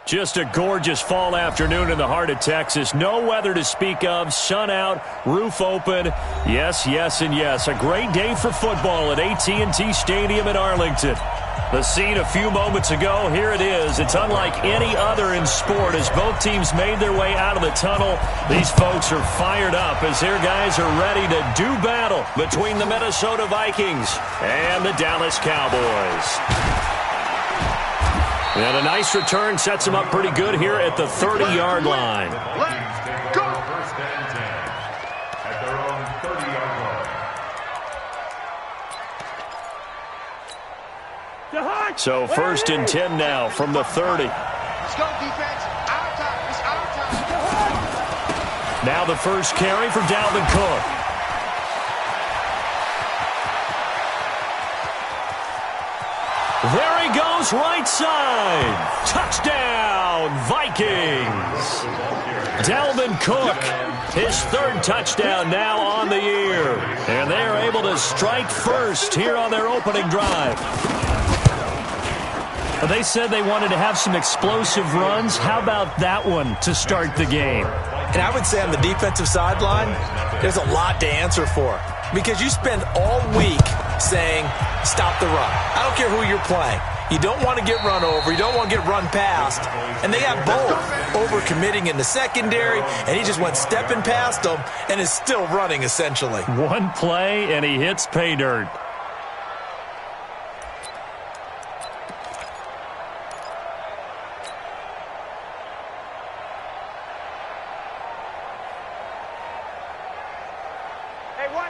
Just a gorgeous fall afternoon in the heart of Texas. No weather to speak of. Sun out, roof open. Yes, yes, and yes. A great day for football at AT&T Stadium in Arlington. The scene a few moments ago, here it is. It's unlike any other in sport as both teams made their way out of the tunnel. These folks are fired up as their guys are ready to do battle between the Minnesota Vikings and the Dallas Cowboys. And a nice return sets them up pretty good here at the 30-yard line. Let's go! First and 10 at their own 30-yard line. So first and 10 now from the 30. Let's go, defense. Our time. It's our time. Now the first carry for Dalvin Cook. There he goes, right side. Touchdown, Vikings. Dalvin Cook, his third touchdown now on the year. And they are able to strike first here on their opening drive. Well, they said they wanted to have some explosive runs. How about that one to start the game? And I would say on the defensive sideline, there's a lot to answer for. Because you spend all week saying, stop the run. I don't care who you're playing. You don't want to get run over. You don't want to get run past. And they got both. Overcommitting in the secondary, and he just went stepping past them and is still running, essentially. One play, and he hits pay dirt.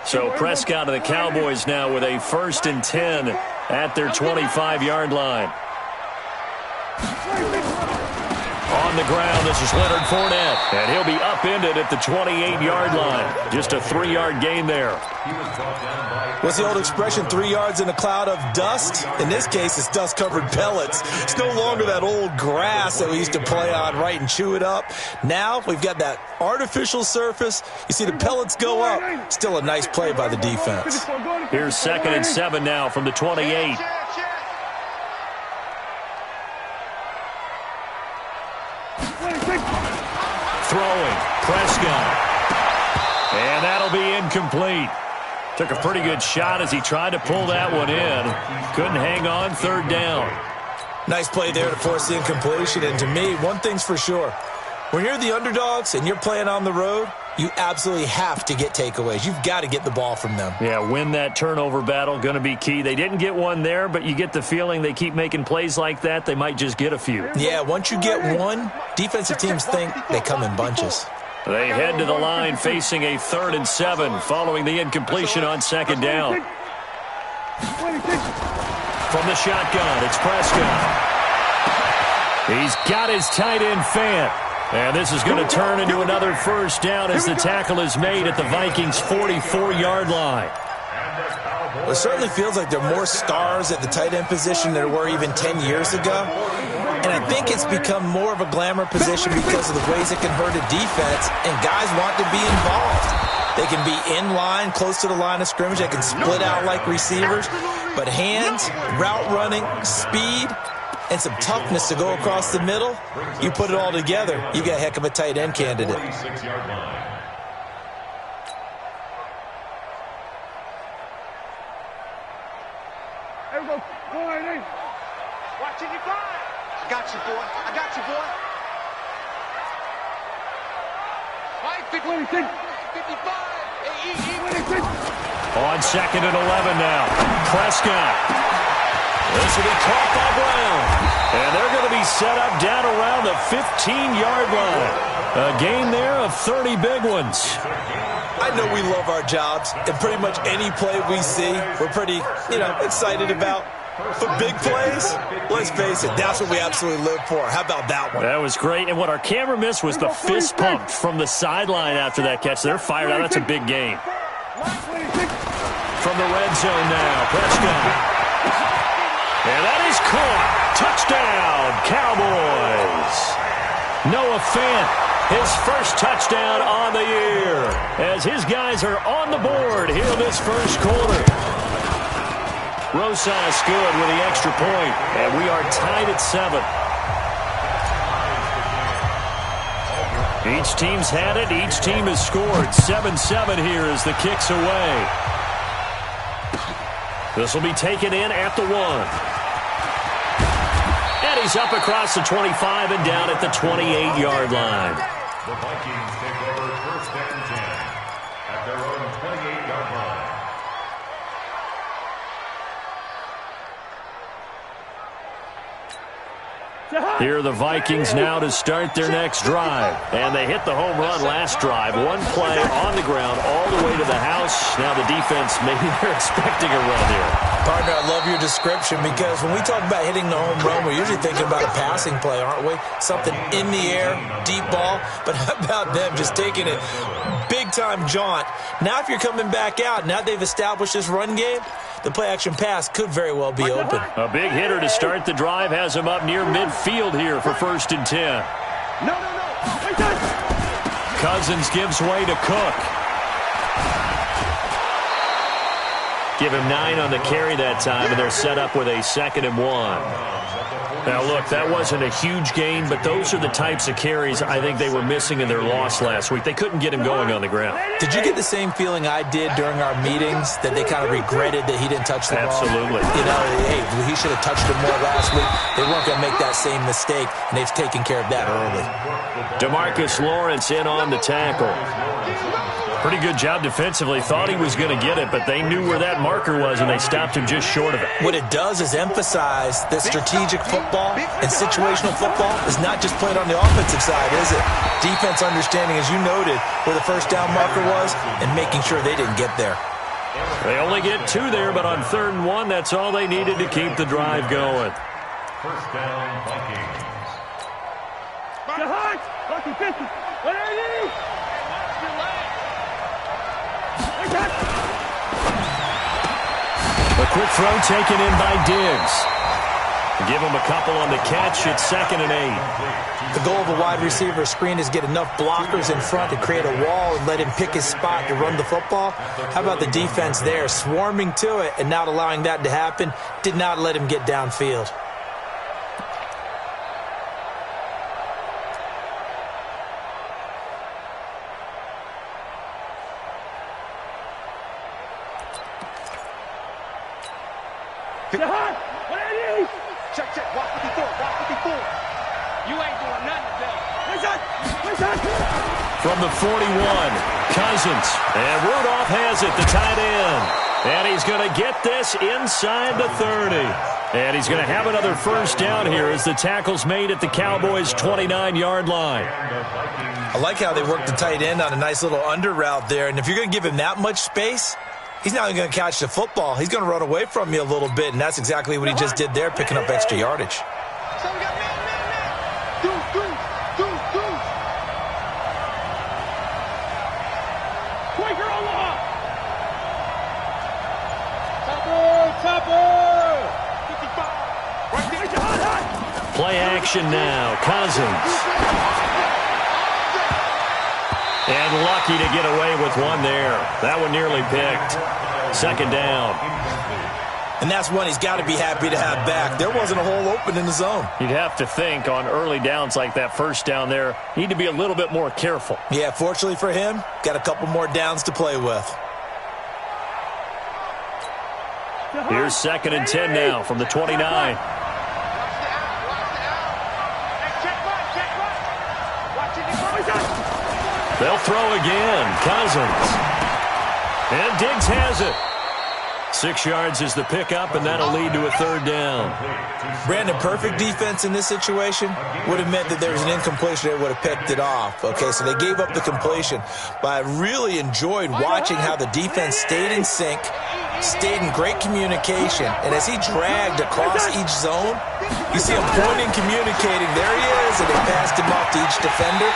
So Prescott of the Cowboys now with a first and 10 at their 25-yard line. On the ground, this is Leonard Fournette, and he'll be upended at the 28-yard line. Just a 3-yard gain there. What's the old expression, 3 yards in a cloud of dust? In this case, it's dust-covered pellets. It's no longer that old grass that we used to play on, right, and chew it up. Now we've got that artificial surface. You see the pellets go up. Still a nice play by the defense. Here's 2nd and 7 now from the 28. Throwing, Prescott. And that'll be incomplete. Took a pretty good shot as he tried to pull that one in. Couldn't hang on, 3rd down. Nice play there to force the incompletion. And to me, one thing's for sure. When you're the underdogs and you're playing on the road, you absolutely have to get takeaways. You've got to get the ball from them. Yeah, win that turnover battle, going to be key. They didn't get one there, but you get the feeling they keep making plays like that, they might just get a few. Yeah, once you get one, defensive teams think they come in bunches. They head to the line facing a 3rd and 7 following the incompletion on 2nd down. From the shotgun, it's Prescott. He's got his tight end Fant. And this is going to turn into another first down as the tackle is made at the Vikings' 44-yard line. Well, it certainly feels like there are more stars at the tight end position than there were even 10 years ago. And I think it's become more of a glamour position because of the ways it can hurt a defense, and guys want to be involved. They can be in line, close to the line of scrimmage. They can split out like receivers. But hands, route running, speed, and some toughness to go across the middle, you put it all together, you got a heck of a tight end candidate. Watching you fly. I got you, boy. I got you, boy. 55. On 2nd and 11 now. Prescott. This will be caught by Brown. And they're going to be set up down around the 15-yard line. A gain there of 30 big ones. I know we love our jobs, and pretty much any play we see, we're pretty, excited about. But big plays, let's face it, that's what we absolutely live for. How about that one? That was great. And what our camera missed was the fist pump from the sideline after that catch. They're fired out. That's a big gain. From the red zone now, Prescott. And that is caught. Touchdown, Cowboys. Noah Fant, his first touchdown on the year, as his guys are on the board here in this first quarter. Rosas good with the extra point, and we are tied at 7. Each team's had it. Each team has scored. 7-7 here as the kick's away. This will be taken in at the 1. And he's up across the 25 and down at the 28-yard line. The Vikings take over first and 10 at their own 28-yard line. Here are the Vikings now to start their next drive. And they hit the home run last drive. One play on the ground all the way to the house. Now the defense, maybe they're expecting a run here. Partner, I love your description because when we talk about hitting the home run, we're usually thinking about a passing play, aren't we? Something in the air, deep ball. But how about them just taking it big-time jaunt? Now if you're coming back out, now they've established this run game, the play-action pass could very well be open. A big hitter to start the drive has him up near midfield here for 1st and 10. No. Cousins gives way to Cook. Give him 9 on the carry that time, and they're set up with a 2nd and 1. Now, look, that wasn't a huge gain, but those are the types of carries I think they were missing in their loss last week. They couldn't get him going on the ground. Did you get the same feeling I did during our meetings, that they kind of regretted that he didn't touch the ball? Absolutely. You know, hey, he should have touched it more last week. They weren't going to make that same mistake, and they've taken care of that early. DeMarcus Lawrence in on the tackle. Pretty good job defensively. Thought he was going to get it, but they knew where that marker was, and they stopped him just short of it. What it does is emphasize that strategic football and situational football is not just played on the offensive side, is it? Defense understanding, as you noted, where the first down marker was and making sure they didn't get there. They only get 2 there, but on 3rd and 1, that's all they needed to keep the drive going. First down, Vikings. What are you? A quick throw taken in by Diggs. Give him a couple on the catch. It's 2nd and 8. The goal of a wide receiver screen is get enough blockers in front to create a wall and let him pick his spot to run the football. How about the defense there, swarming to it and not allowing that to happen? Did not let him get downfield. Check. Walk 54. You ain't doing nothing today. From the 41, Cousins. And Rudolph has it, the tight end. And he's going to get this inside the 30. And he's going to have another first down here as the tackle's made at the Cowboys' 29-yard line. I like how they work the tight end on a nice little under route there. And if you're going to give him that much space, he's not even going to catch the football. He's going to run away from you a little bit, and that's exactly what he just did there, picking up extra yardage. So we got man. Deuce. Quaker Omaha. Topper. 55. Right there. Play action now. Cousins. And lucky to get away with one there. That one nearly picked. 2nd down. And that's one he's got to be happy to have back. There wasn't a hole open in the zone. You'd have to think on early downs like that first down there, need to be a little bit more careful. Yeah, fortunately for him, got a couple more downs to play with. Here's 2nd and 10 now from the 29. They'll throw again. Cousins. And Diggs has it. 6 yards is the pickup, and that'll lead to a 3rd down. Brandon, perfect defense in this situation would have meant that there was an incompletion that would have picked it off. Okay, so they gave up the completion. But I really enjoyed watching how the defense stayed in sync, stayed in great communication, and as he dragged across each zone, you see him pointing, communicating. There he is, and they passed him off to each defender.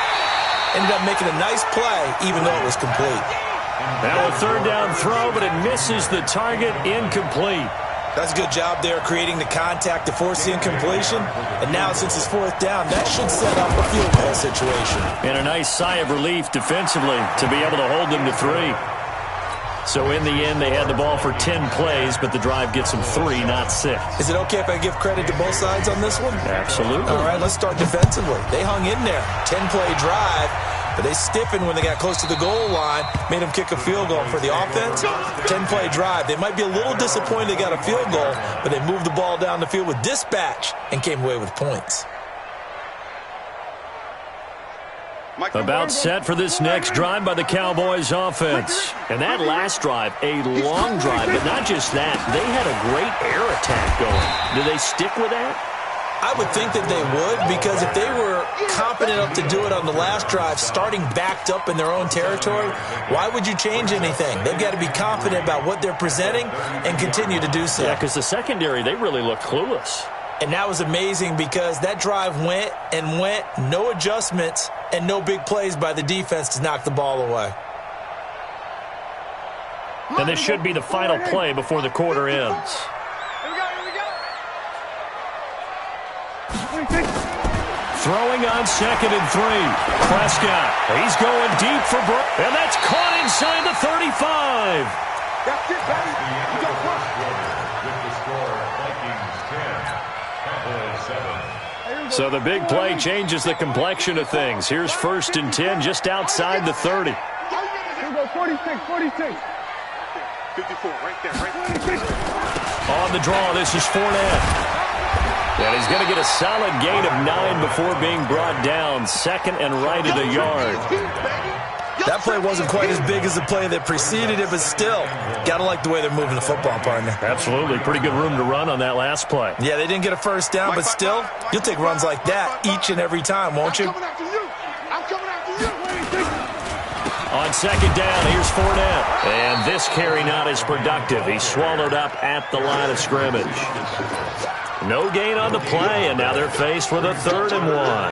Ended up making a nice play, even though it was complete. Now a 3rd down throw, but it misses the target, incomplete. That's a good job there, creating the contact to force the incompletion. And now, since it's 4th down, that should set up a field goal situation. And a nice sigh of relief defensively to be able to hold them to 3. So in the end, they had the ball for 10 plays, but the drive gets them 3, not 6. Is it okay if I give credit to both sides on this one? Absolutely. All right, let's start defensively. They hung in there. 10-play drive, but they stiffened when they got close to the goal line, made them kick a field goal. For the offense, 10-play drive. They might be a little disappointed they got a field goal, but they moved the ball down the field with dispatch and came away with points. About set for this next drive by the Cowboys offense. And that last drive, a long drive, but not just that. They had a great air attack going. Do they stick with that? I would think that they would, because if they were confident enough to do it on the last drive, starting backed up in their own territory, why would you change anything? They've got to be confident about what they're presenting and continue to do so. Yeah, because the secondary, they really look clueless. And that was amazing because that drive went and went, no adjustments, and no big plays by the defense to knock the ball away. And this should be the final play before the quarter ends. Here we go. Throwing on 2nd and 3. Prescott, he's going deep for Brown. And that's caught inside the 35. That's it, baby. We got one. With the score, Vikings 10, Cowboys 7. So the big play changes the complexion of things. Here's 1st and 10 just outside the 30. Here we go, 46. 54, right there. On the draw, this is Fournette. And he's going to get a solid gain of 9 before being brought down. 2nd and right at a yard. That play wasn't quite as big as the play that preceded it, but still, got to like the way they're moving the football, partner. Absolutely. Pretty good room to run on that last play. Yeah, they didn't get a first down, but still, you'll take runs like that each and every time, won't you? I'm coming after you. On 2nd down, here's Fournette. And this carry not as productive. He's swallowed up at the line of scrimmage. No gain on the play, and now they're faced with a 3rd and 1.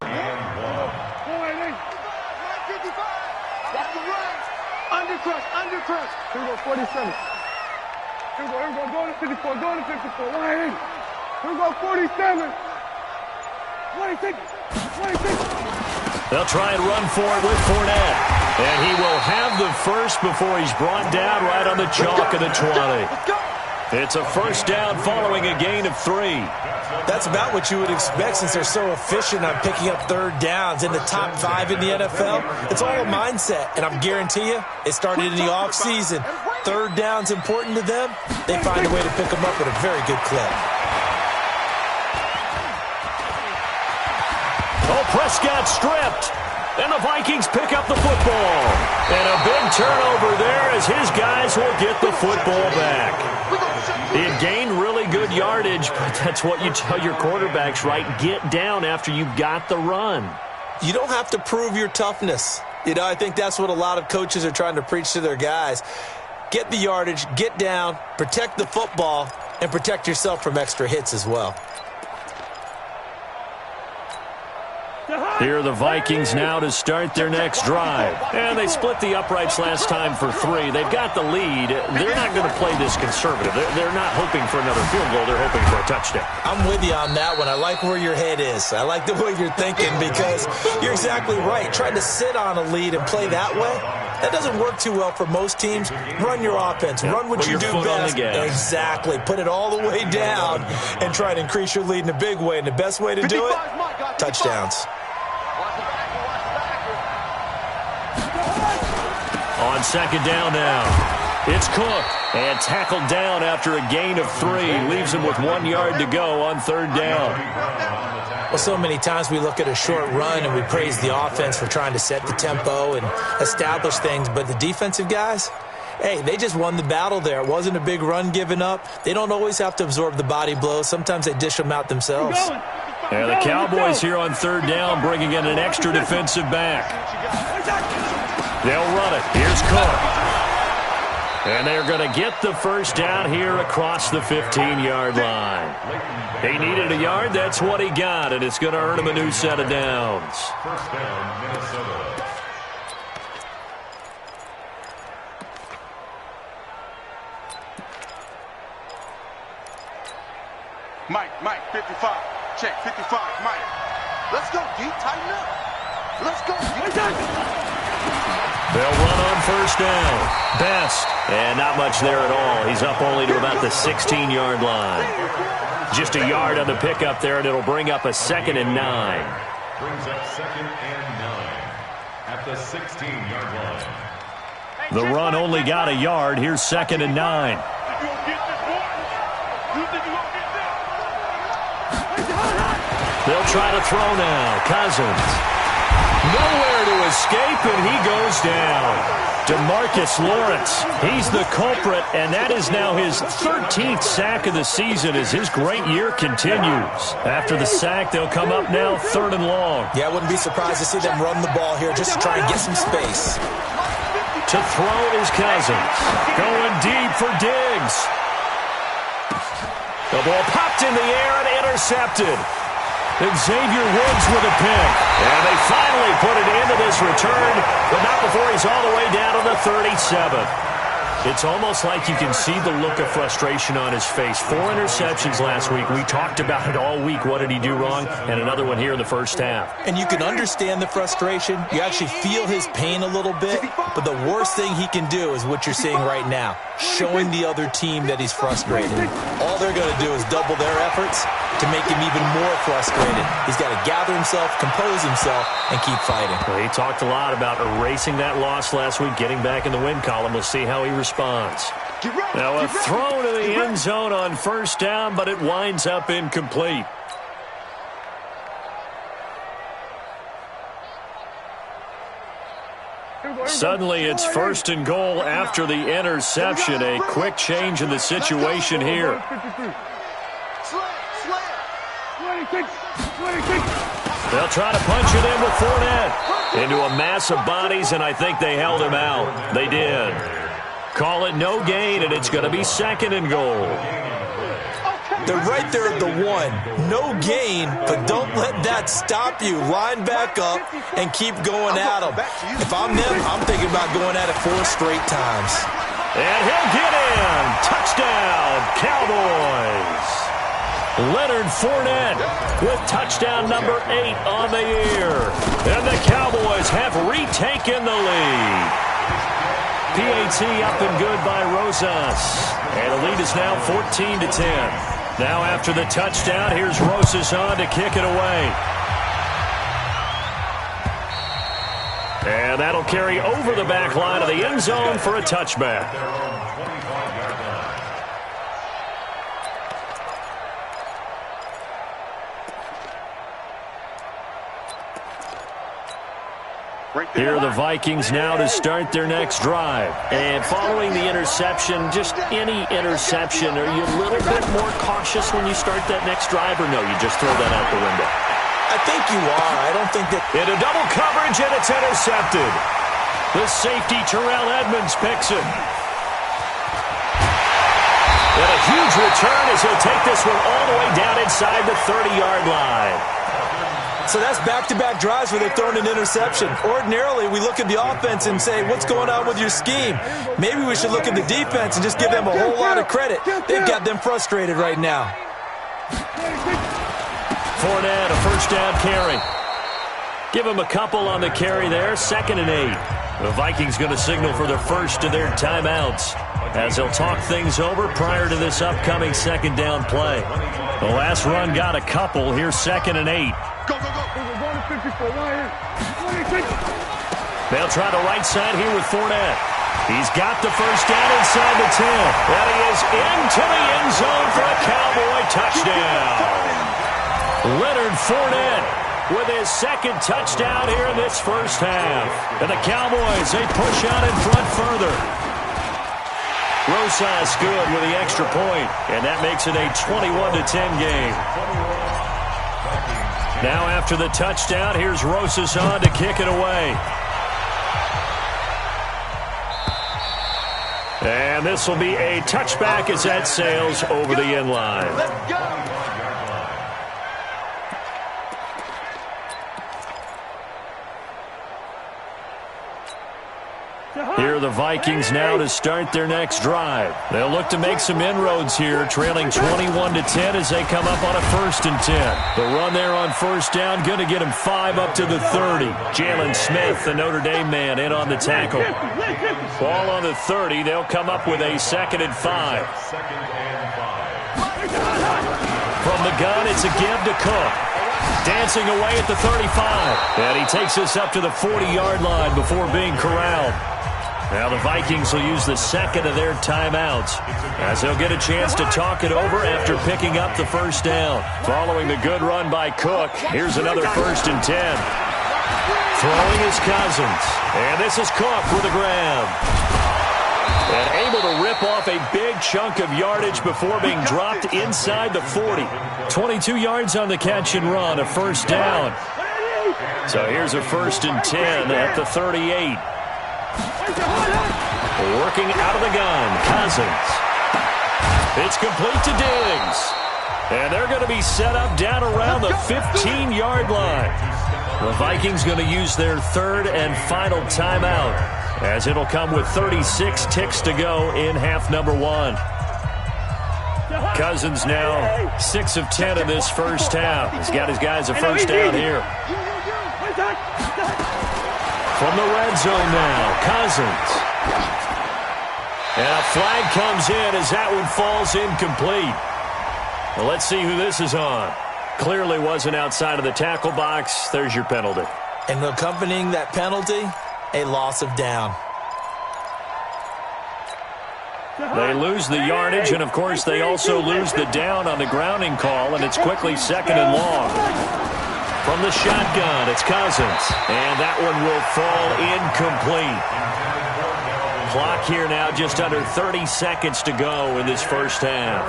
Undercrush. Here we go, 47. Here we go, going to 54, Line in. Here we go, 47. 26. They'll try and run for it with Fournette. And he will have the first before he's brought down right on the chalk of the 20. It's a 1st down following a gain of 3. That's about what you would expect since they're so efficient on picking up 3rd downs in the top 5 in the NFL. It's all a mindset, and I guarantee you, it started in the offseason. 3rd down's important to them. They find a way to pick them up at a very good clip. Oh, Prescott stripped. And the Vikings pick up the football. And a big turnover there as his guys will get the football back. He had gained really good yardage, but that's what you tell your quarterbacks, right? Get down after you got the run. You don't have to prove your toughness. You know, I think that's what a lot of coaches are trying to preach to their guys. Get the yardage, get down, protect the football, and protect yourself from extra hits as well. Here are the Vikings now to start their next drive. And they split the uprights last time for 3. They've got the lead. They're not going to play this conservative. They're not hoping for another field goal. They're hoping for a touchdown. I'm with you on that one. I like where your head is. I like the way you're thinking because you're exactly right. Trying to sit on a lead and play that way, that doesn't work too well for most teams. Run your offense. Run what you do best. Exactly. Put it all the way down and try to increase your lead in a big way. And the best way to do it, touchdowns. On 2nd down now, it's Cook. And tackled down after a gain of 3. Leaves him with 1 yard to go on 3rd down. Well, so many times we look at a short run and we praise the offense for trying to set the tempo and establish things. But the defensive guys, hey, they just won the battle there. It wasn't a big run given up. They don't always have to absorb the body blows. Sometimes they dish them out themselves. And the Cowboys here on 3rd down bringing in an extra defensive back. They'll run it. Here's Cook. And they're going to get the 1st down here across the 15-yard line. He needed a yard. That's what he got, and it's going to earn him a new set of downs. 1st down, Minnesota. Mike, 55. Check, 55, Mike. Let's go, D. Tighten up. Let's go, D. They'll run on first down. Best. And not much there at all. He's up only to about the 16-yard line. Just a yard on the pickup there, and it'll bring up a 2nd and 9. Brings up 2nd and 9 at the 16-yard line. The run only got a yard. Here's 2nd and 9. They'll try to throw now. Cousins. Nowhere to escape, and he goes down. DeMarcus Lawrence, he's the culprit, and that is now his 13th sack of the season as his great year continues. After the sack, they'll come up now 3rd and long. Yeah, I wouldn't be surprised to see them run the ball here just to try and get some space. To throw is Cousins. Going deep for Diggs. The ball popped in the air and intercepted. Xavier Woods with a pick. And they finally put it into this return, but not before he's all the way down to the 37th. It's almost like you can see the look of frustration on his face. 4 interceptions last week. We talked about it all week. What did he do wrong? And another one here in the first half. And you can understand the frustration. You actually feel his pain a little bit. But the worst thing he can do is what you're seeing right now, showing the other team that he's frustrated. All they're going to do is double their efforts to make him even more frustrated. He's got to gather himself, compose himself, and keep fighting. Well, he talked a lot about erasing that loss last week, getting back in the win column. We'll see how he responds. Now a throw to the end zone on first down, but it winds up incomplete. Suddenly it's 1st and goal after the interception. A quick change in the situation here. They'll try to punch it in with Fournette into a mass of bodies, and I think they held him out. They did. Call it no gain, and it's going to be 2nd and goal. They're right there at the 1. No gain, but don't let that stop you. Line back up and keep going at them. If I'm them, I'm thinking about going at it 4 straight times. And he'll get in. Touchdown, Cowboys. Leonard Fournette with touchdown number 8 on the year. And the Cowboys have retaken the lead. PAT up and good by Rosas. And the lead is now 14-10. Now after the touchdown, here's Rosas on to kick it away. And that'll carry over the back line of the end zone for a touchback. Here are the Vikings now to start their next drive. And following the interception, just any interception, are you a little bit more cautious when you start that next drive, or no, you just throw that out the window? I think you are. I don't think that... Into double coverage, and it's intercepted. The safety, Terrell Edmonds, picks it. And a huge return as he'll take this one all the way down inside the 30-yard line. So that's back-to-back drives where they're throwing an interception. Ordinarily, we look at the offense and say, what's going on with your scheme? Maybe we should look at the defense and just give them a whole lot of credit. They've got them frustrated right now. Fournette, a first down carry. Give him a couple on the carry there. 2nd and 8. The Vikings going to signal for the first of their timeouts as they'll talk things over prior to this upcoming 2nd down play. The last run got a couple. Here's 2nd and 8. They'll try the right side here with Fournette. He's got the first down inside the 10. And he is into the end zone for a Cowboy touchdown. Leonard Fournette with his 2nd touchdown here in this first half. And the Cowboys, they push out in front further. Rosas good with the extra point, and that makes it a 21-10 game. Now after the touchdown, here's Rosas on to kick it away. And this will be a touchback as that sails over the end line. Let's go. Here are the Vikings now to start their next drive. They'll look to make some inroads here, trailing 21-10 as they come up on a 1st and 10. The run there on 1st down, going to get him 5 up to the 30. Jalen Smith, the Notre Dame man, in on the tackle. Ball on the 30. They'll come up with a 2nd and 5. From the gun, it's a give to Cook. Dancing away at the 35. And he takes this up to the 40-yard line before being corralled. Now the Vikings will use the 2nd of their timeouts as they'll get a chance to talk it over after picking up the 1st down. Following the good run by Cook, here's another 1st and 10. Throwing is Cousins. And this is Cook for the grab. And able to rip off a big chunk of yardage before being dropped inside the 40. 22 yards on the catch and run, a 1st down. So here's a 1st and 10 at the 38. Working out of the gun, Cousins. It's complete to Diggs. And they're going to be set up down around the 15-yard line. The Vikings going to use their 3rd and final timeout, as it'll come with 36 ticks to go in half number 1. Cousins now 6 of 10 in this 1st half. He's got his guys a 1st down here. From the red zone now, Cousins. And a flag comes in as that one falls incomplete. Well, let's see who this is on. Clearly wasn't outside of the tackle box. There's your penalty. And accompanying that penalty, a loss of down. They lose the yardage, and, of course, they also lose the down on the grounding call, and it's quickly 2nd and long. From the shotgun, it's Cousins, and that one will fall incomplete. Clock here now just under 30 seconds to go in this 1st half.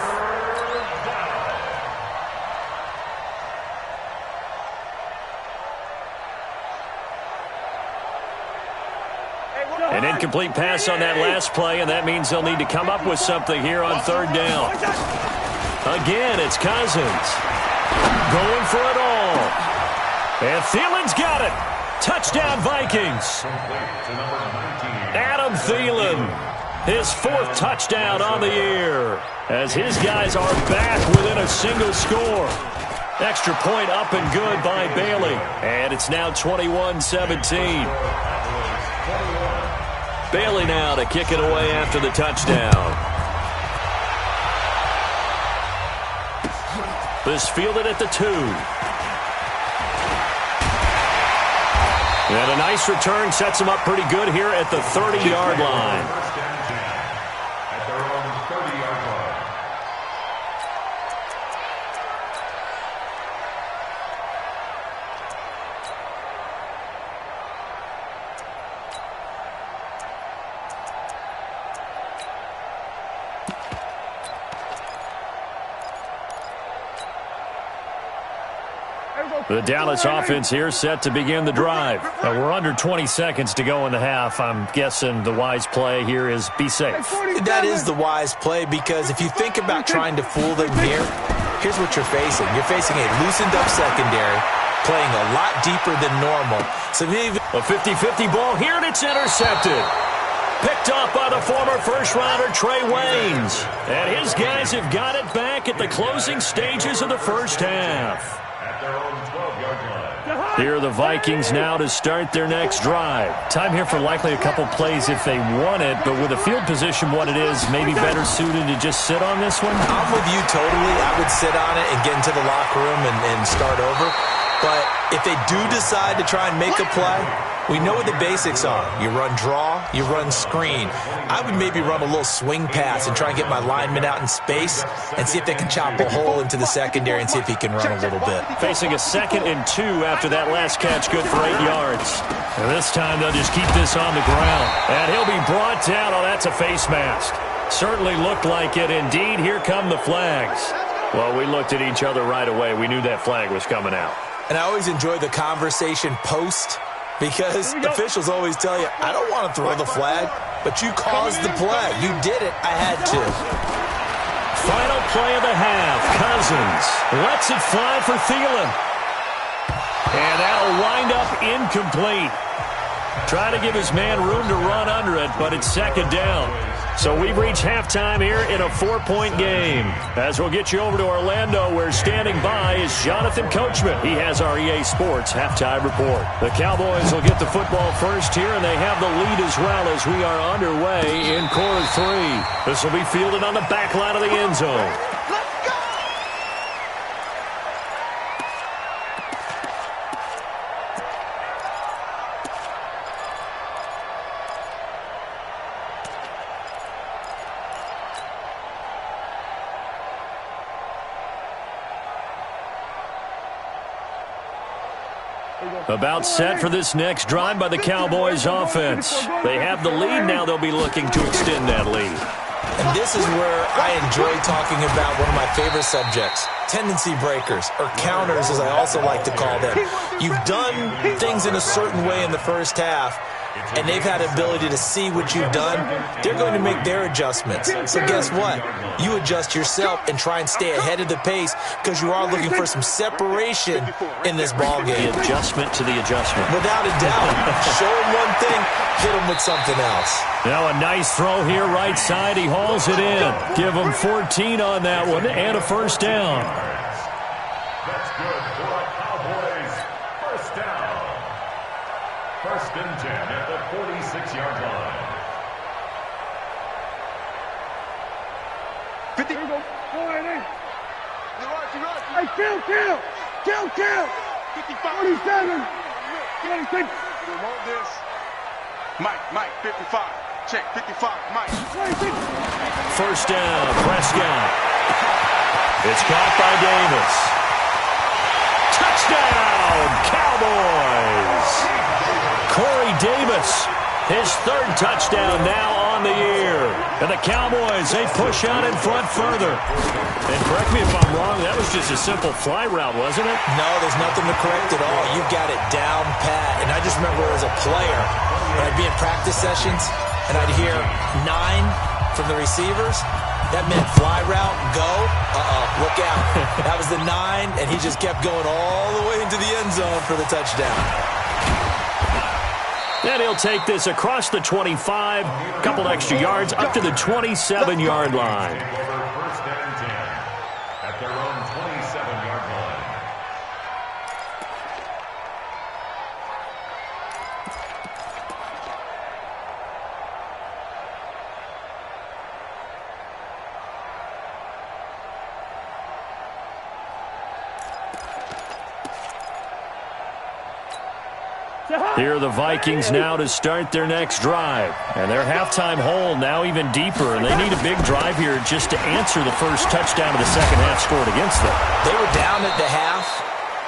An incomplete pass on that last play, and that means they'll need to come up with something here on 3rd down. Again, it's Cousins. Going for it all. And Thielen's got it. Touchdown, Vikings. Adam Thielen, his 4th touchdown on the year, as his guys are back within a single score. Extra point up and good by Bailey. And it's now 21-17. Bailey now to kick it away after the touchdown. This fielded at the 2. And a nice return sets him up pretty good here at the 30-yard line. The Dallas offense here set to begin the drive. We're under 20 seconds to go in the half. I'm guessing the wise play here is be safe. That is the wise play, because if you think about trying to fool them here, here's what you're facing. You're facing a loosened up secondary, playing a lot deeper than normal. So maybe a 50-50 ball here, and it's intercepted. Picked off by the former first-rounder Trey Waynes. And his guys have got it back at the closing stages of the 1st half. Here are the Vikings now to start their next drive. Time here for likely a couple plays if they want it, but with the field position what it is, maybe better suited to just sit on this one? I'm with you totally. I would sit on it and get into the locker room and start over. But if they do decide to try and make a play, we know what the basics are. You run draw, you run screen. I would maybe run a little swing pass and try and get my lineman out in space and see if they can chop a hole into the secondary and see if he can run a little bit. Facing a 2nd and 2 after that last catch, good for 8 yards. And this time they'll just keep this on the ground. And he'll be brought down. Oh, that's a face mask. Certainly looked like it. Indeed, here come the flags. Well, we looked at each other right away. We knew that flag was coming out. And I always enjoy the conversation post, because officials always tell you, I don't want to throw the flag, but you caused the play. You did it. I had to. Final play of the half. Cousins lets it fly for Thielen. And that'll wind up incomplete. Try to give his man room to run under it, but it's second down. So we've reached halftime here in a 4-point game. As we'll get you over to Orlando, where standing by is Jonathan Coachman. He has our EA Sports halftime report. The Cowboys will get the football first here, and they have the lead as well as we are underway in quarter 3. This will be fielded on the back line of the end zone. About set for this next drive by the Cowboys offense. They have the lead now. They'll be looking to extend that lead. And this is where I enjoy talking about one of my favorite subjects, tendency breakers, or counters as I also like to call them. You've done things in a certain way in the first half, and they've had the ability to see what you've done. They're going to make their adjustments. So guess what? You adjust yourself and try and stay ahead of the pace because you are looking for some separation in this ball game. The adjustment to the adjustment. Without a doubt. Show them one thing, hit them with something else. Now a nice throw here right side. He hauls it in. Give him 14 on that one and a first down. That's good for a Cowboys first down. First and 10 at the 46-yard line. 50. Here we go. 4-8. Hey, kill. 47. 26. Mike, 55. Check, 55, Mike. 26. First down, Prescott. It's caught by Davis. Touchdown, Cowboys. Corey Davis, his third touchdown now on the year. And the Cowboys, they push out in front further. And correct me if I'm wrong, that was just a simple fly route, wasn't it? No, there's nothing to correct at all. You got it down pat. And I just remember as a player, when I'd be in practice sessions, and I'd hear 9 from the receivers. That meant fly route, go. Look out. That was the 9, and he just kept going all the way into the end zone for the touchdown. And he'll take this across the 25, couple extra yards, up to the 27-yard line. First and 10 at their own 27-yard line. Here are the Vikings now to start their next drive. And their halftime hole now even deeper, and they need a big drive here just to answer the first touchdown of the second half scored against them. They were down at the half.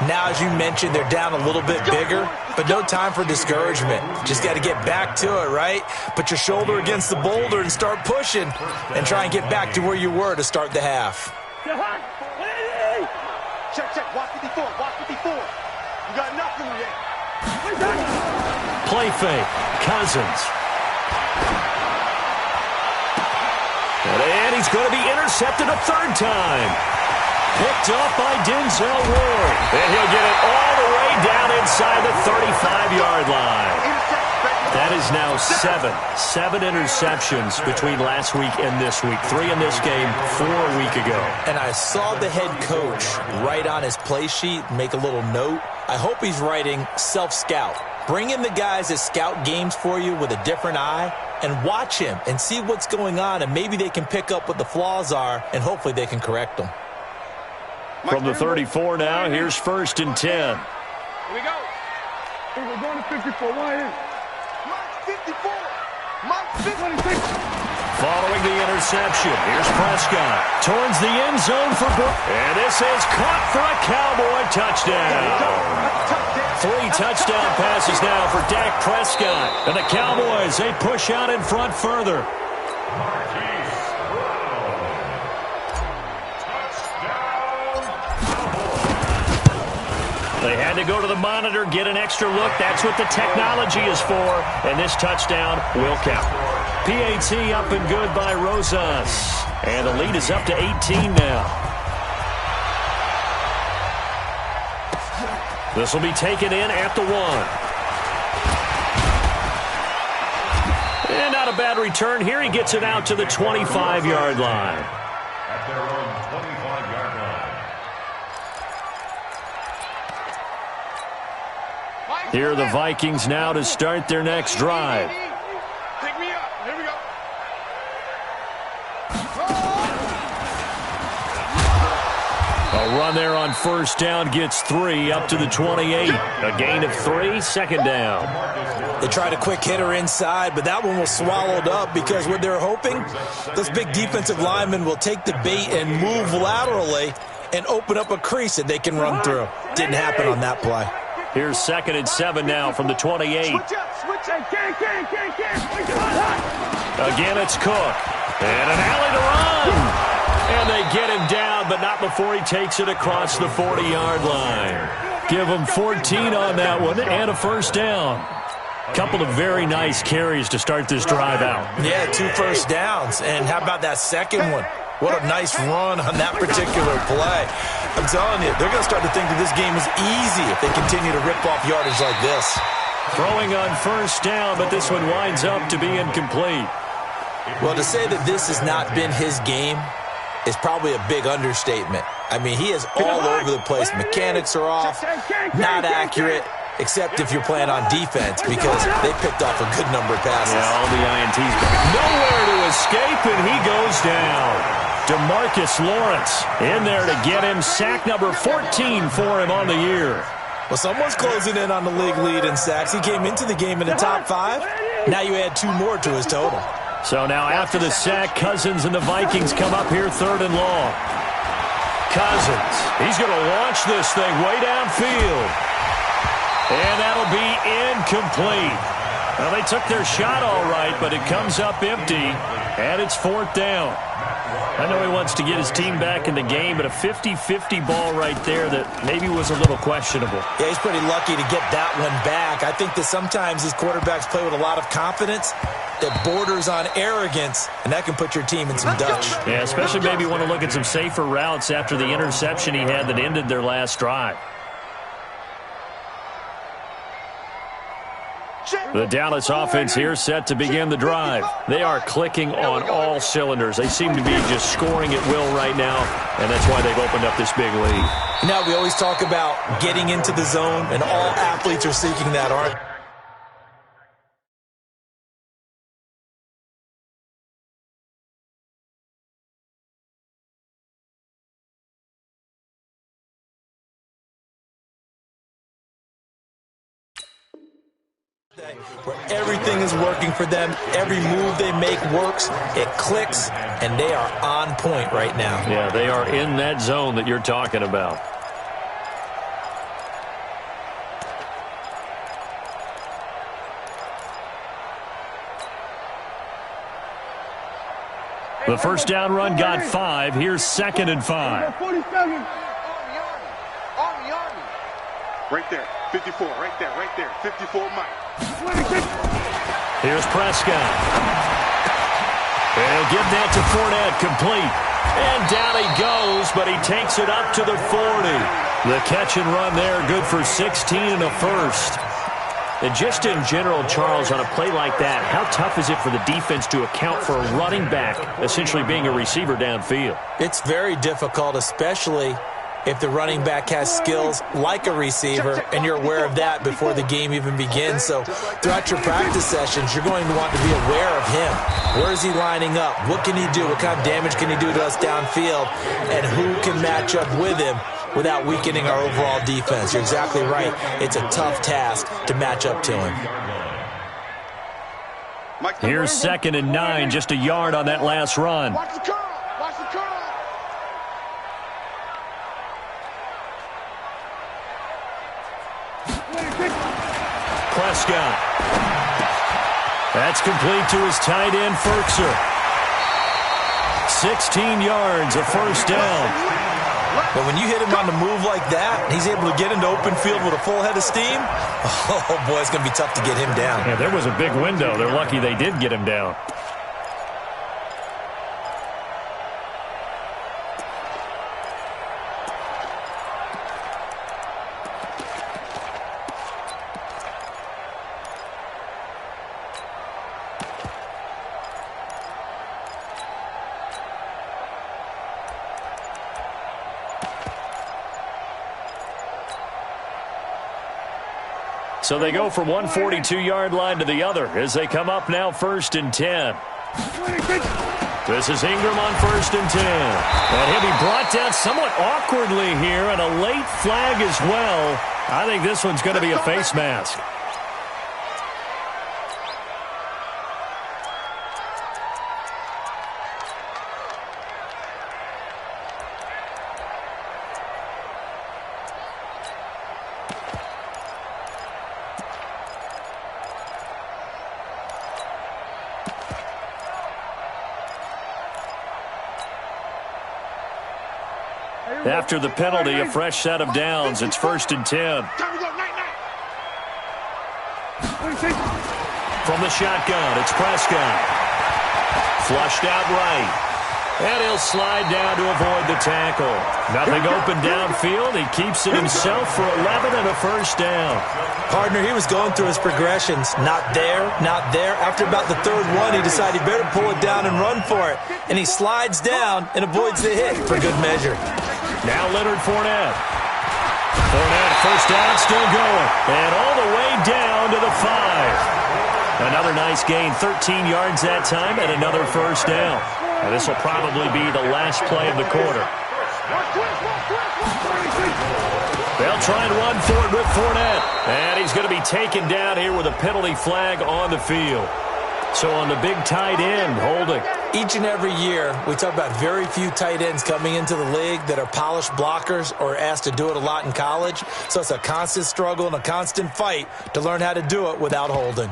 Now, as you mentioned, they're down a little bit bigger, but no time for discouragement. Just got to get back to it, right? Put your shoulder against the boulder and start pushing and try and get back to where you were to start the half. Check, watch 54, watch 54. You got nothing yet. Play fake, Cousins. And he's going to be intercepted a third time. Picked off by Denzel Ward. And he'll get it all the way down inside the 35-yard line. That is now 7 interceptions between last week and this week. 3 in this game, 4 a week ago. And I saw the head coach write on his play sheet, make a little note. I hope he's writing self-scout. Bring in the guys that scout games for you with a different eye and watch him and see what's going on, and maybe they can pick up what the flaws are, and hopefully they can correct them. From the 34 now, here's first and 10. Here we go. We're going to 54. Why in? Mike, 54. Mike, 26. Following the interception, here's Prescott. Towards the end zone for and this is caught for a Cowboy touchdown. 3 touchdown passes now for Dak Prescott. And the Cowboys, they push out in front further. They had to go to the monitor, get an extra look. That's what the technology is for. And this touchdown will count. PAT up and good by Rosas. And the lead is up to 18 now. This will be taken in at the 1. And not a bad return here. He gets it out to the 25-yard line. At their own 25-yard line. Here are the Vikings now to start their next drive. Pick me up. Here we go. A run there on first down gets 3 up to the 28. A gain of 3, second down. They tried a quick hitter inside, but that one was swallowed up because what they're hoping, those big defensive linemen will take the bait and move laterally and open up a crease that they can run through. Didn't happen on that play. Here's 2nd and 7 now from the 28. Switch up. Again, it's Cook. And an alley to run. And they get him down, but not before he takes it across the 40-yard line. Give him 14 on that one and a first down. Couple of very nice carries to start this drive out. Yeah, 2 first downs. And how about that second one? What a nice run on that particular play. I'm telling you, they're going to start to think that this game is easy if they continue to rip off yardage like this. Throwing on first down, but this one winds up to be incomplete. Well, to say that this has not been his game is probably a big understatement. I mean, he is all over the place. Mechanics are off, not accurate, except if you're playing on defense because they picked off a good number of passes. Yeah, all the INTs. Nowhere to escape, and he goes down. DeMarcus Lawrence in there to get him. Sack number 14 for him on the year. Well, someone's closing in on the league lead in sacks. He came into the game in the top 5. Now you add 2 more to his total. So now after the sack, Cousins and the Vikings come up here 3rd and long. Cousins, he's going to launch this thing way downfield. And that'll be incomplete. Well, they took their shot all right, but it comes up empty, and it's 4th down. I know he wants to get his team back in the game, but a 50-50 ball right there that maybe was a little questionable. Yeah, he's pretty lucky to get that one back. I think that sometimes these quarterbacks play with a lot of confidence that borders on arrogance, and that can put your team in some Dutch. Yeah, especially maybe want to look at some safer routes after the interception he had that ended their last drive. The Dallas offense here set to begin the drive. They are clicking on all cylinders. They seem to be just scoring at will right now, and that's why they've opened up this big lead. Now, we always talk about getting into the zone, and all athletes are seeking that, aren't they? Where everything is working for them, every move they make works, it clicks, and they are on point right now. Yeah, they are in that zone that you're talking about. The first down run got 5. Here's 2nd and 5. 47. Army. Right there, 54, right there, 54 Mike. Here's Prescott. They'll give that to Fournette, complete. And down he goes, but he takes it up to the 40. The catch and run there, good for 16 and a first. And just in general, Charles, on a play like that, how tough is it for the defense to account for a running back essentially being a receiver downfield? It's very difficult, especially if the running back has skills like a receiver, and you're aware of that before the game even begins. So throughout your practice sessions, you're going to want to be aware of him. Where is he lining up? What can he do? What kind of damage can he do to us downfield? And who can match up with him without weakening our overall defense? You're exactly right. It's a tough task to match up to him. Here's 2nd and 9, just a yard on that last run. Watch the curl. Prescott. That's complete to his tight end, Ferkser. 16 yards, a first down. But when you hit him on the move like that, and he's able to get into open field with a full head of steam, oh boy, it's going to be tough to get him down. Yeah, there was a big window. They're lucky they did get him down. So they go from one 42-yard line to the other as they come up now 1st and 10. This is Ingram on 1st and 10. And he'll be brought down somewhat awkwardly here, and a late flag as well. I think this one's going to be a face mask. After the penalty, a fresh set of downs. It's 1st and 10. From the shotgun, it's Prescott. Flushed out right. And he'll slide down to avoid the tackle. Nothing open downfield. He keeps it himself for 11 and a 1st down. Partner, he was going through his progressions. Not there, not there. After about the 3rd one, he decided he better pull it down and run for it. And he slides down and avoids the hit for good measure. Now Leonard Fournette. Fournette, 1st down, still going. And all the way down to the 5. Another nice gain, 13 yards that time, and another 1st down. And this will probably be the last play of the quarter. They'll try and run for it with Fournette. And he's going to be taken down here with a penalty flag on the field. So on the big tight end, holding. Each and every year, we talk about very few tight ends coming into the league that are polished blockers or asked to do it a lot in college. So it's a constant struggle and a constant fight to learn how to do it without holding.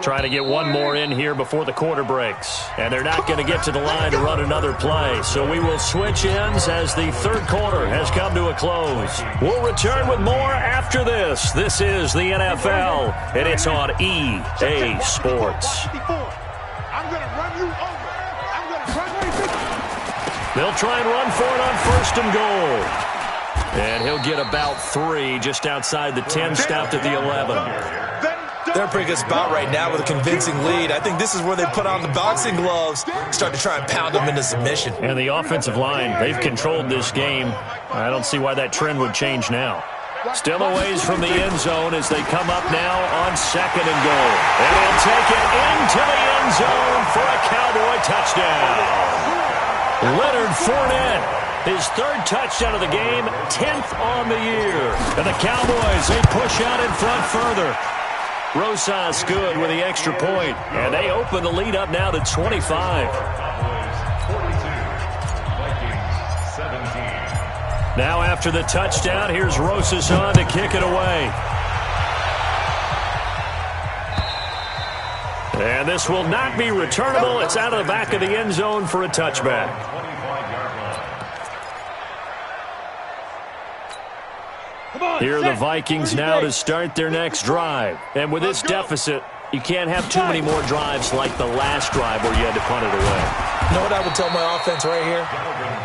Trying to get one more in here before the quarter breaks. And they're not going to get to the line to run another play. So we will switch ends as the 3rd quarter has come to a close. We'll return with more after this. This is the NFL, and it's on EA Sports. They'll try and run for it on 1st and goal. And he'll get about 3 just outside the 10, stopped at the 11. They're in a pretty good spot right now with a convincing lead. I think this is where they put on the boxing gloves, start to try and pound them into submission. And the offensive line, they've controlled this game. I don't see why that trend would change now. Still a ways from the end zone as they come up now on 2nd and goal. And they'll take it into the end zone for a Cowboy touchdown. Leonard Fournette, his 3rd touchdown of the game, 10th on the year. And the Cowboys, they push out in front further. Rosas good with the extra point, and they open the lead up now to 25. Now after the touchdown, here's Rosas on to kick it away. And this will not be returnable. It's out of the back of the end zone for a touchback. Here are the Vikings now to start their next drive. And with this deficit, you can't have too many more drives like the last drive where you had to punt it away. You know what I would tell my offense right here?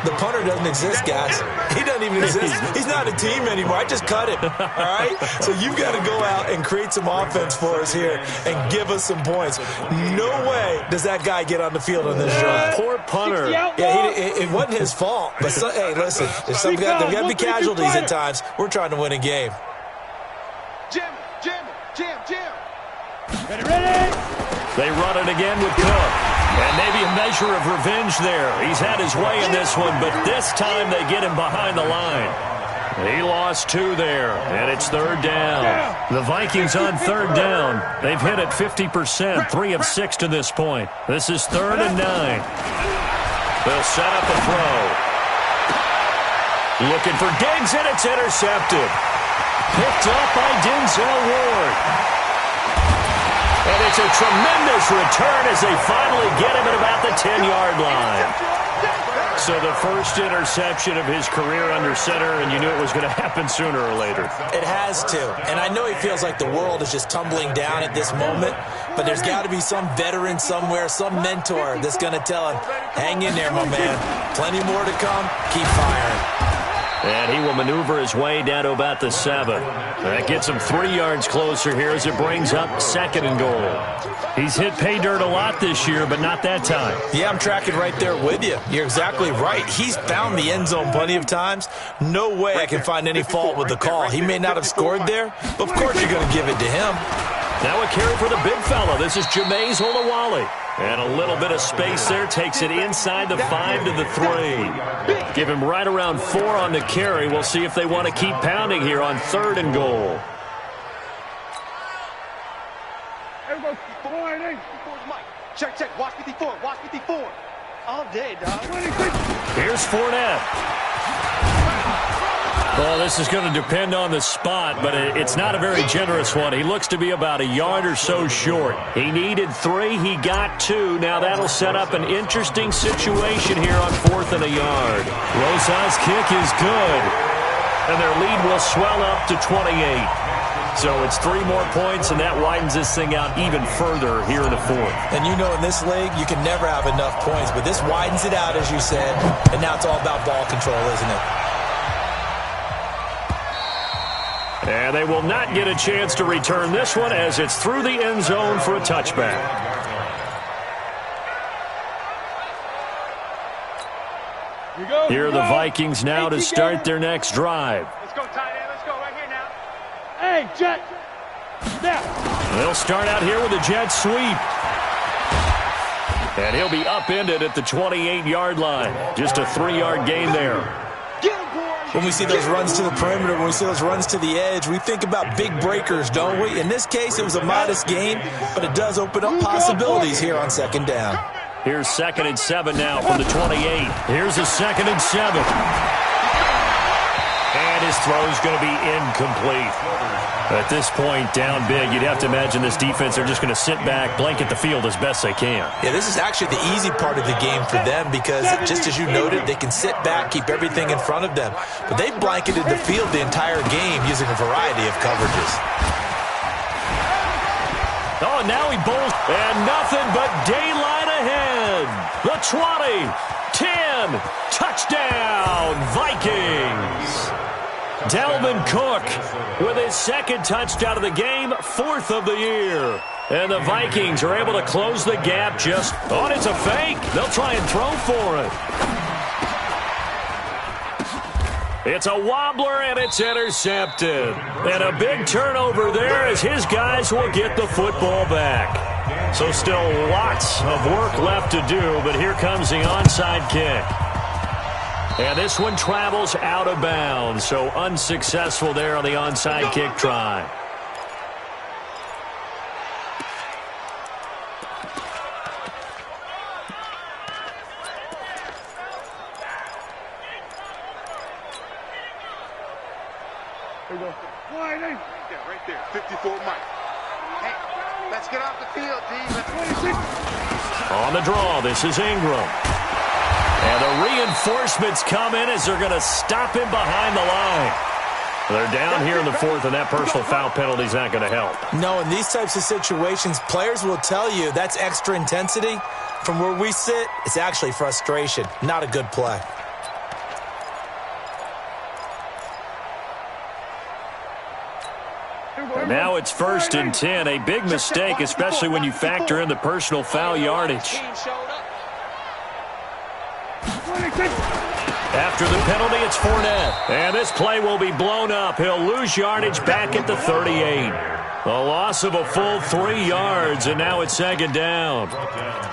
The punter doesn't exist, guys. He doesn't even exist. He's not a team anymore. I just cut him, all right? So you've got to go out and create some offense for us here and give us some points. No way does that guy get on the field on this drive. Poor punter. Yeah, it wasn't his fault. But, hey, listen, there's there got to be casualties at times. We're trying to win a game. Jim. Ready? They run it again with Cook. And maybe a measure of revenge there. He's had his way in this one, but this time they get him behind the line. He lost 2 there, and it's 3rd down. The Vikings on 3rd down. They've hit it 50%, 3 of 6 to this point. This is 3rd and 9. They'll set up a throw. Looking for Diggs, and it's intercepted. Picked up by Denzel Ward. And it's a tremendous return as they finally get him at about the 10-yard line. So the first interception of his career under center, and you knew it was going to happen sooner or later. It has to. And I know he feels like the world is just tumbling down at this moment, but there's got to be some veteran somewhere, some mentor that's going to tell him, hang in there, my man. Plenty more to come. Keep firing. And he will maneuver his way down to about the 7. That gets him 3 yards closer here as it brings up 2nd and goal. He's hit pay dirt a lot this year, but not that time. Yeah, I'm tracking right there with you. You're exactly right. He's found the end zone plenty of times. No way I can find any fault with the call. He may not have scored there, but of course you're going to give it to him. Now a carry for the big fella. This is Jameis Olawale. And a little bit of space there. Takes it inside the 5 to the 3. Give him right around 4 on the carry. We'll see if they want to keep pounding here on 3rd and goal. Check, check. Watch 54. Watch 54. All day, dog. Here's Fournette. Well, this is going to depend on the spot, but it's not a very generous one. He looks to be about a yard or so short. He needed 3. He got 2. Now that'll set up an interesting situation here on 4th and a yard. Rosa's kick is good, and their lead will swell up to 28. So it's 3 more points, and that widens this thing out even further here in the 4th. And you know, in this league, you can never have enough points, but this widens it out, as you said, and now it's all about ball control, isn't it? And they will not get a chance to return this one as it's through the end zone for a touchback. Here are the Vikings now to start their next drive. Let's go, tight end. Let's go right here now. Hey, Jet. Now. They'll start out here with a jet sweep. And he'll be upended at the 28-yard line. Just a 3-yard gain there. When we see those runs to the perimeter, when we see those runs to the edge, we think about big breakers, don't we? In this case, it was a modest gain, but it does open up possibilities here on 2nd down. Here's 2nd and 7 now from the 28. Here's a 2nd and 7. And his throw's going to be incomplete. At this point, down big, you'd have to imagine this defense, they're just going to sit back, blanket the field as best they can. Yeah, this is actually the easy part of the game for them because, just as you noted, they can sit back, keep everything in front of them. But they blanketed the field the entire game using a variety of coverages. Oh, now he bowls, and nothing but daylight ahead. The 20, 10, touchdown, Vikings. Dalvin Cook with his 2nd touchdown of the game, 4th of the year. And the Vikings are able to close the gap just, oh, it's a fake. They'll try and throw for it. It's a wobbler, and it's intercepted. And a big turnover there as his guys will get the football back. So still lots of work left to do, but here comes the onside kick. And this one travels out of bounds, so unsuccessful there on the onside kick try. Here we go. Yeah, right there. 54 Mike. Hey, let's get off the field, D. Let's On the draw, this is Ingram. And the reinforcements come in as they're going to him behind the line. They're down here in the 4th, and that personal foul penalty is not going to help. No, in these types of situations, players will tell you that's extra intensity. From where we sit, it's actually frustration. Not a good play. And now it's 1st and 10. A big mistake, especially when you factor in the personal foul yardage. After the penalty, it's Fournette. And this play will be blown up. He'll lose yardage back at the 38. A loss of a full 3 yards, and now it's 2nd down.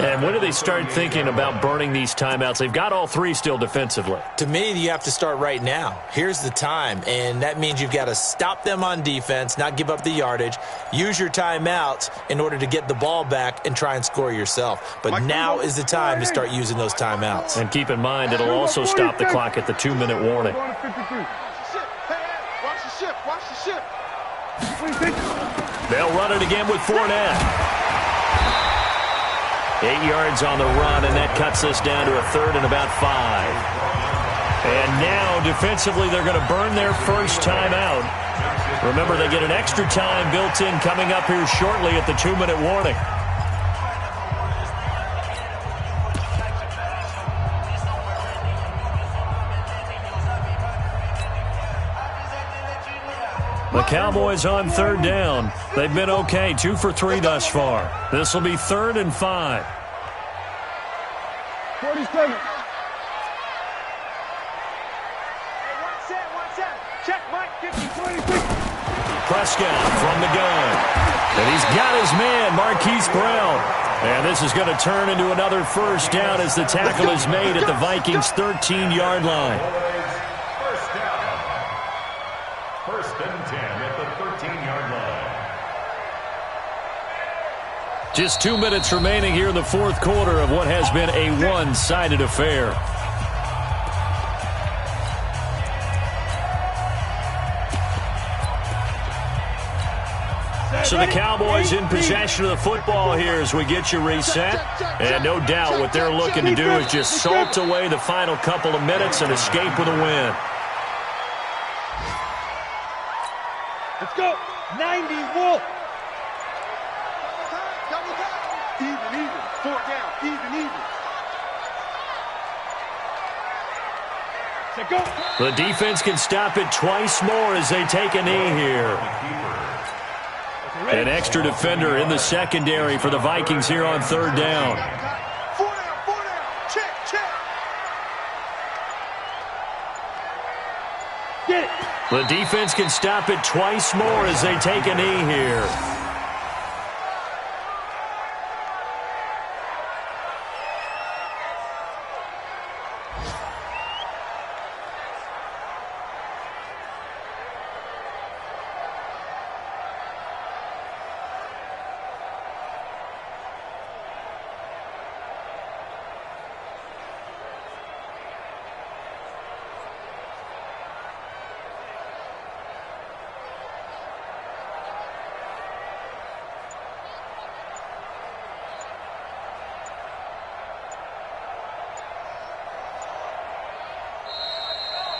And when do they start thinking about burning these timeouts? They've got all 3 still defensively. To me, you have to start right now. Here's the time, and that means you've got to stop them on defense, not give up the yardage, use your timeouts in order to get the ball back and try and score yourself. But now is the time to start using those timeouts. And keep in mind, it'll also stop the clock at the 2-minute warning. Watch the ship. Watch the ship. They'll run it again with Fournette. 8 yards on the run, and that cuts us down to a 3rd and about 5. And now, defensively, they're going to burn their first timeout. Remember, they get an extra time built in coming up here shortly at the 2-minute warning. Cowboys on third down. They've been okay, 2 for 3 thus far. This will be 3rd and 5. 47. Check, Mike. 26. Prescott from the gun. And he's got his man, Marquise Brown. And this is going to turn into another first down as the tackle is made at the Vikings' 13-yard line. First down. 1st and 10 at the 13-yard line. Just 2 minutes remaining here in the 4th quarter of what has been a one-sided affair. So the Cowboys in possession of the football here as we get you reset. And no doubt what they're looking to do is just salt away the final couple of minutes and escape with a win. Let's go. 90, Wolf. Even. 4 down. Even. Let's go. The defense can stop it twice more as they take a knee here. An extra defender in the secondary for the Vikings here on 3rd down. 4 down. Check. Get it. The defense can stop it twice more as they take a knee here.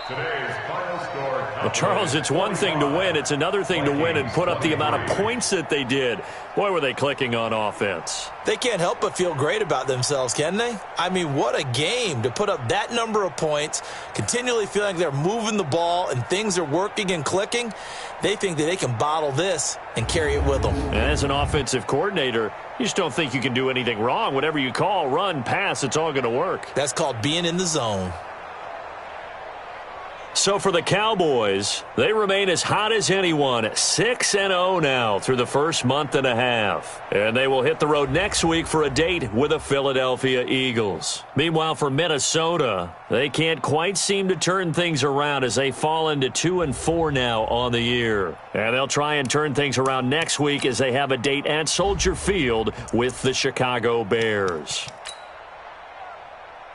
Today's final score. Well, Charles, it's one thing to win. It's another thing to win and put up the amount of points that they did. Boy, were they clicking on offense. They can't help but feel great about themselves, can they? I mean, what a game to put up that number of points, continually feeling they're moving the ball and things are working and clicking. They think that they can bottle this and carry it with them. And as an offensive coordinator, you just don't think you can do anything wrong. Whatever you call, run, pass, it's all going to work. That's called being in the zone. So for the Cowboys, they remain as hot as anyone, 6-0 now through the first month and a half. And they will hit the road next week for a date with the Philadelphia Eagles. Meanwhile, for Minnesota, they can't quite seem to turn things around as they fall into 2-4 now on the year. And they'll try and turn things around next week as they have a date at Soldier Field with the Chicago Bears.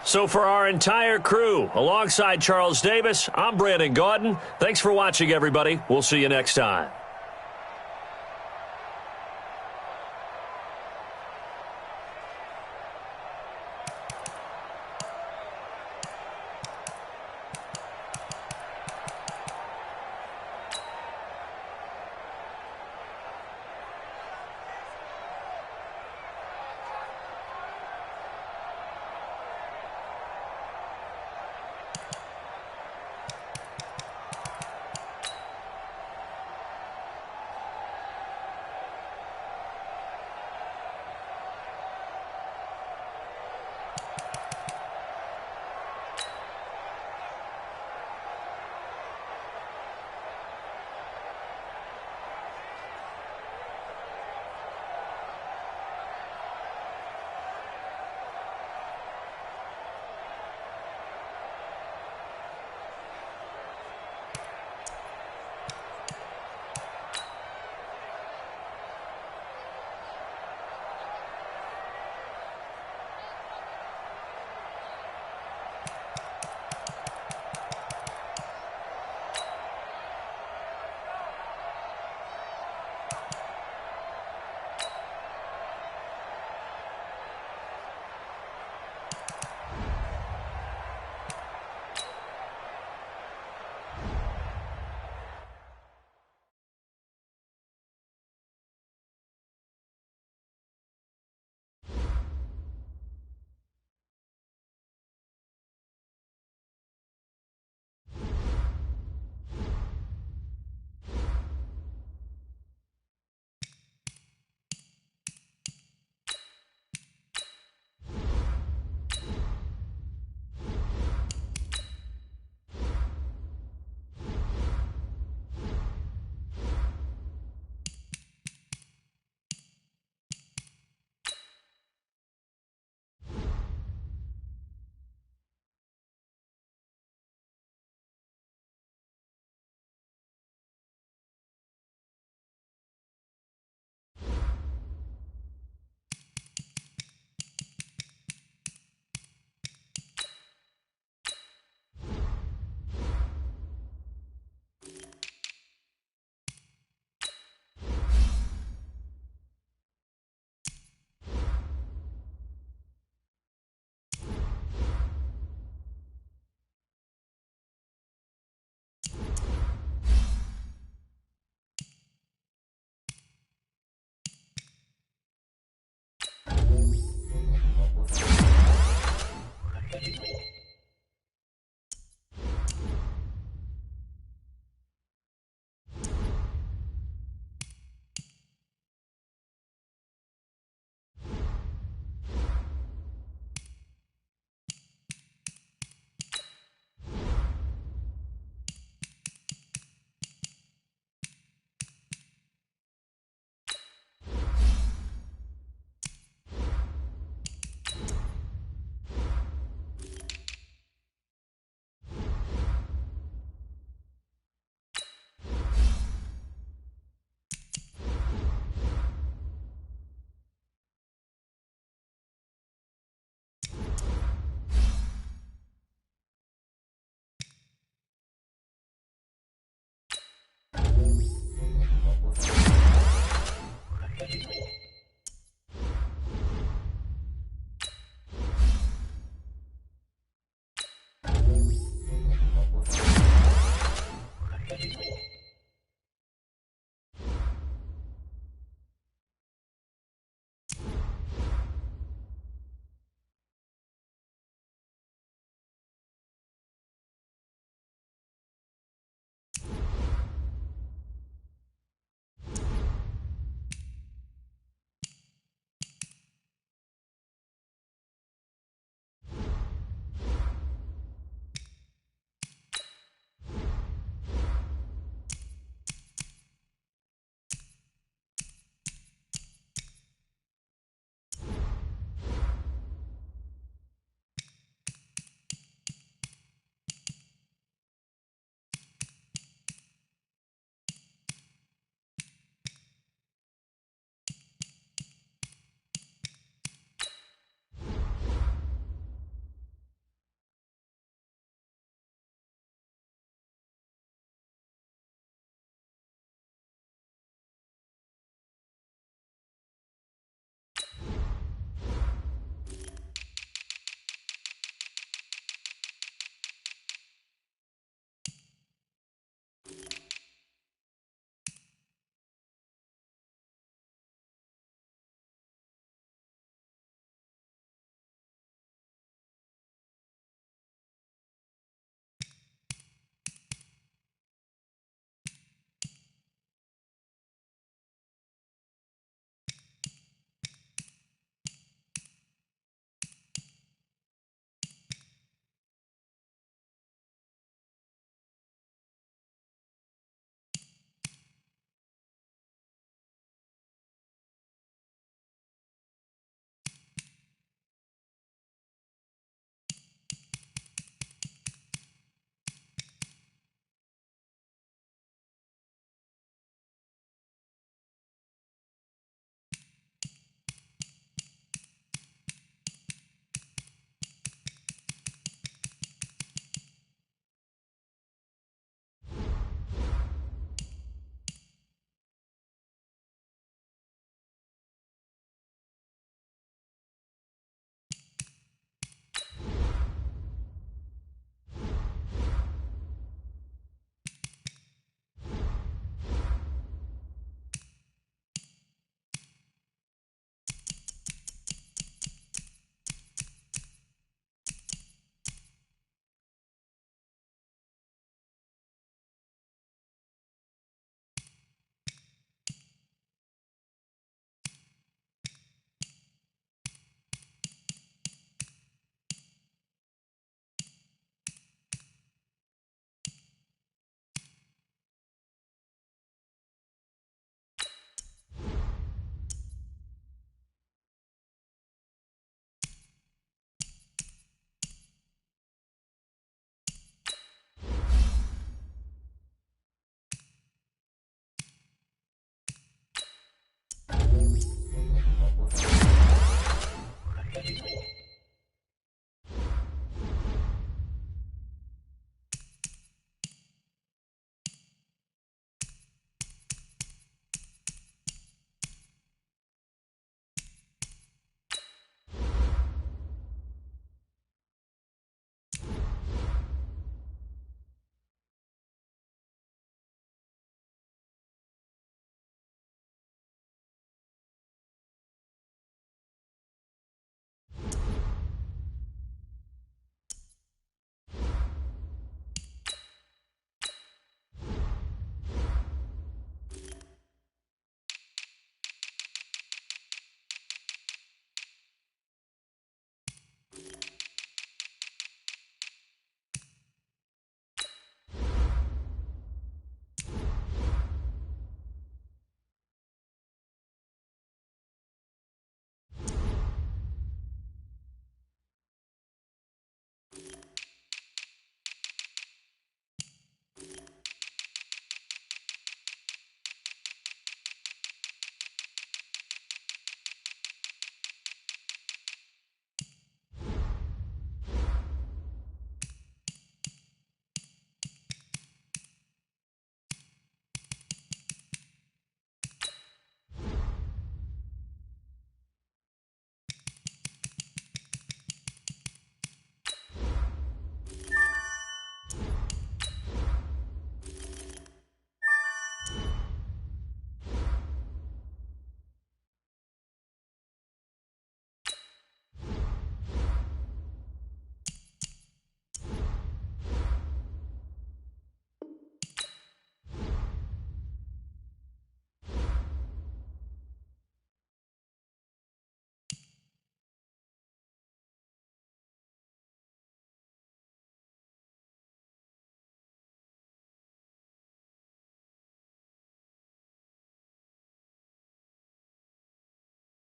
So for our entire crew, alongside Charles Davis, I'm Brandon Gaudin. Thanks for watching, everybody. We'll see you next time.